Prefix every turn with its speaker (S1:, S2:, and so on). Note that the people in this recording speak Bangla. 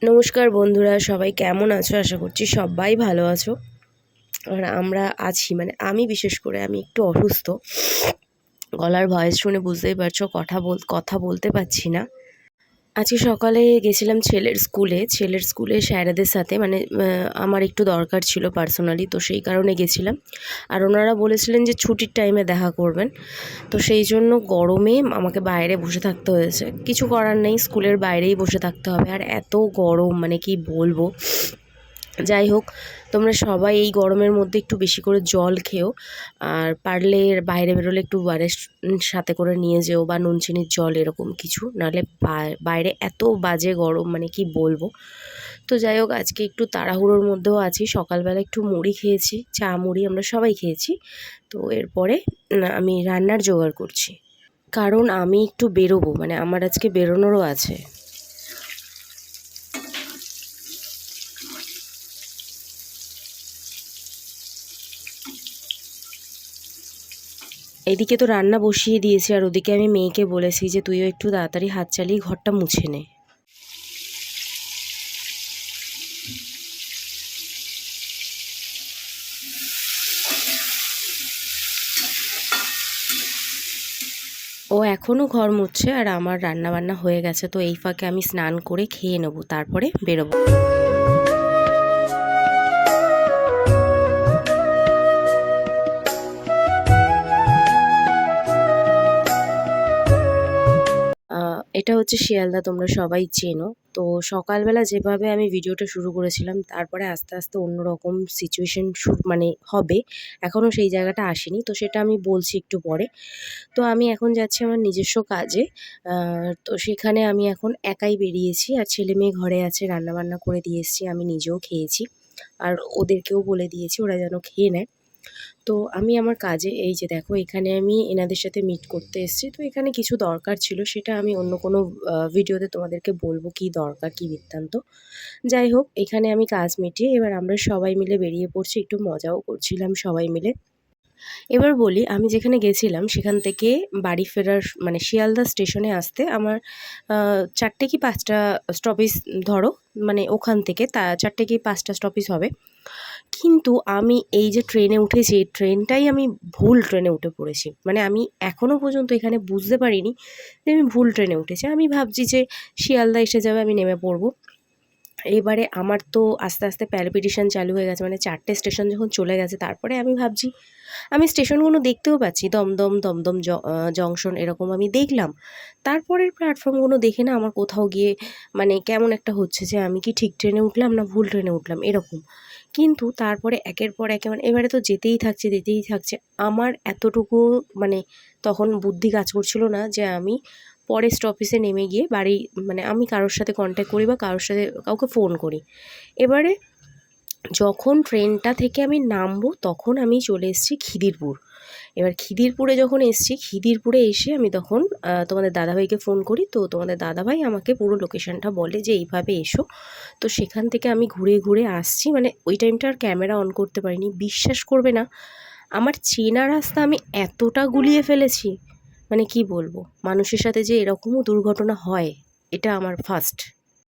S1: নমস্কার বন্ধুরা, সবাই কেমন আছো? আশা করছি সবাই ভালো আছো। আর আমরা আছি, মানে আমি বিশেষ করে আমি একটু অসুস্থ। গলার ভয়েস শুনে বুঝতেই পারছো, কথা বলতে পারছি না। আজকে সকালে গেছিলাম ছেলের স্কুলে স্যারেদের সাথে, মানে আমার একটু দরকার ছিল পার্সোনালি, তো সেই কারণে গেছিলাম। আর ওনারা বলেছিলেন যে ছুটির টাইমে দেখা করবেন, তো সেই জন্য গরমে আমাকে বাইরে বসে থাকতে হয়েছে। কিছু করার নেই, স্কুলের বাইরেই বসে থাকতে হবে। আর এত গরম, মানে কি বলবো। যাই হোক, তোমরা সবাই এই গরমের মধ্যে একটু বেশি করে জল খেও। আর পারলে বাইরে বেরোলে একটু সাথে করে নিয়ে যেও, বা নুন চিনির জল এরকম কিছু, নাহলে বাইরে এত বাজে গরম, মানে কি বলবো। তো যাই হোক, আজকে একটু তাড়াহুড়োর মধ্যেও আছি। সকালবেলা একটু মুড়ি খেয়েছি, চা মুড়ি আমরা সবাই খেয়েছি। তো এরপরে আমি রান্নার জোগাড় করছি, কারণ আমি একটু বেরোবো, মানে আমার আজকে বেরোনোরও আছে। এদিকে তো রান্না বসিয়ে দিয়েছি, আর ওদিকে আমি মেয়েকে বলেছি যে তুইও একটু তাড়াতাড়ি হাত চালিয়ে ঘরটা মুছে নে। ও এখনও ঘর মুছছে, আর আমার রান্না বান্না হয়ে গেছে। তো এই ফাঁকে আমি স্নান করে খেয়ে নেবো, তারপরে বেরোবো। এটা হচ্ছে শিয়ালদা, তোমরা সবাই চেনো। তো সকালবেলা যেভাবে আমি ভিডিওটা শুরু করেছিলাম, তারপরে আস্তে আস্তে অন্যরকম সিচুয়েশন মানে হবে। এখনও সেই জায়গাটা আসেনি, তো সেটা আমি বলছি একটু পরে। তো আমি এখন যাচ্ছি আমার নিজস্ব কাজে। তো সেখানে আমি এখন একাই বেরিয়েছি, আর ছেলে মেয়ে ঘরে আছে, রান্নাবান্না করে দিয়ে এসেছি, আমি নিজেও খেয়েছি। আর ওদেরকেও বলে দিয়েছি ওরা যেন খেয়ে নেয়। তো আমি আমার কাজে, এই যে দেখো, এখানে আমি এনাদের সাথে মিট করতে এসেছি। তো এখানে কিছু দরকার ছিল, সেটা আমি অন্য কোনো ভিডিওতে তোমাদেরকে বলবো কী দরকার, কী বৃত্তান্ত। যাই হোক, এখানে আমি কাজ মিটিয়ে এবার আমরা সবাই মিলে বেরিয়ে পড়ছি, একটু মজাও করছিলাম সবাই মিলে। এবার বলি, আমি যেখানে গেছিলাম সেখান থেকে বাড়ি ফেরার, মানে শিয়ালদা স্টেশনে আসতে আমার 4টে কি 5টা স্টপেজ ধরো, মানে ওখান থেকে 4টে কি 5টা স্টপেজ হবে। কিন্তু আমি এই যে ট্রেনে উঠেছি, এই ট্রেনটাই আমি ভুল ট্রেনে উঠে পড়েছি। মানে আমি এখনও পর্যন্ত এখানে বুঝতে পারিনি যে আমি ভুল ট্রেনে উঠেছি। আমি ভাবছি যে শিয়ালদা এসে যাবে, আমি নেমে পড়বো। এবারে আমার তো আস্তে আস্তে প্যালপিটেশন চালু হয়ে গেছে, মানে 4টে স্টেশন যখন চলে গেছে, তারপরে আমি ভাবছি, আমি স্টেশনগুলো দেখতেও পাচ্ছি, দমদম, দমদম জংশন এরকম আমি দেখলাম। তারপরের প্ল্যাটফর্মগুলো দেখে না আমার কোথাও গিয়ে মানে কেমন একটা হচ্ছে যে আমি কি ঠিক ট্রেনে উঠলাম না ভুল ট্রেনে উঠলাম এরকম। কিন্তু তারপরে একের পর এক, মানে এবারে তো যেতেই থাকছে। আমার এতটুকু মানে তখন বুদ্ধি কাজ করছিল না যে আমি পরের স্টপেজে নেমে গিয়ে বাড়ি, মানে আমি কারোর সাথে কন্ট্যাক্ট করি বা কারোর সাথে কাউকে ফোন করি। এবারে যখন ট্রেনটা থেকে আমি নামবো, তখন আমি চলে এসেছি খিদিরপুর। এবার খিদিরপুরে যখন এসেছি, খিদিরপুরে এসে আমি তখন তোমাদের দাদাভাইকে ফোন করি। তো তোমাদের দাদাভাই আমাকে পুরো লোকেশনটা বলে যে এইভাবে এসো। তো সেখান থেকে আমি ঘুরে ঘুরে আসছি, মানে ওই টাইমটা আর ক্যামেরা অন করতে পারিনি। বিশ্বাস করবে না, আমার চেনা রাস্তা আমি এতটা গুলিয়ে ফেলেছি, মানে কি বলবো। মানুষের সাথে যে এরকমও দুর্ঘটনা হয়, এটা আমার ফার্স্ট।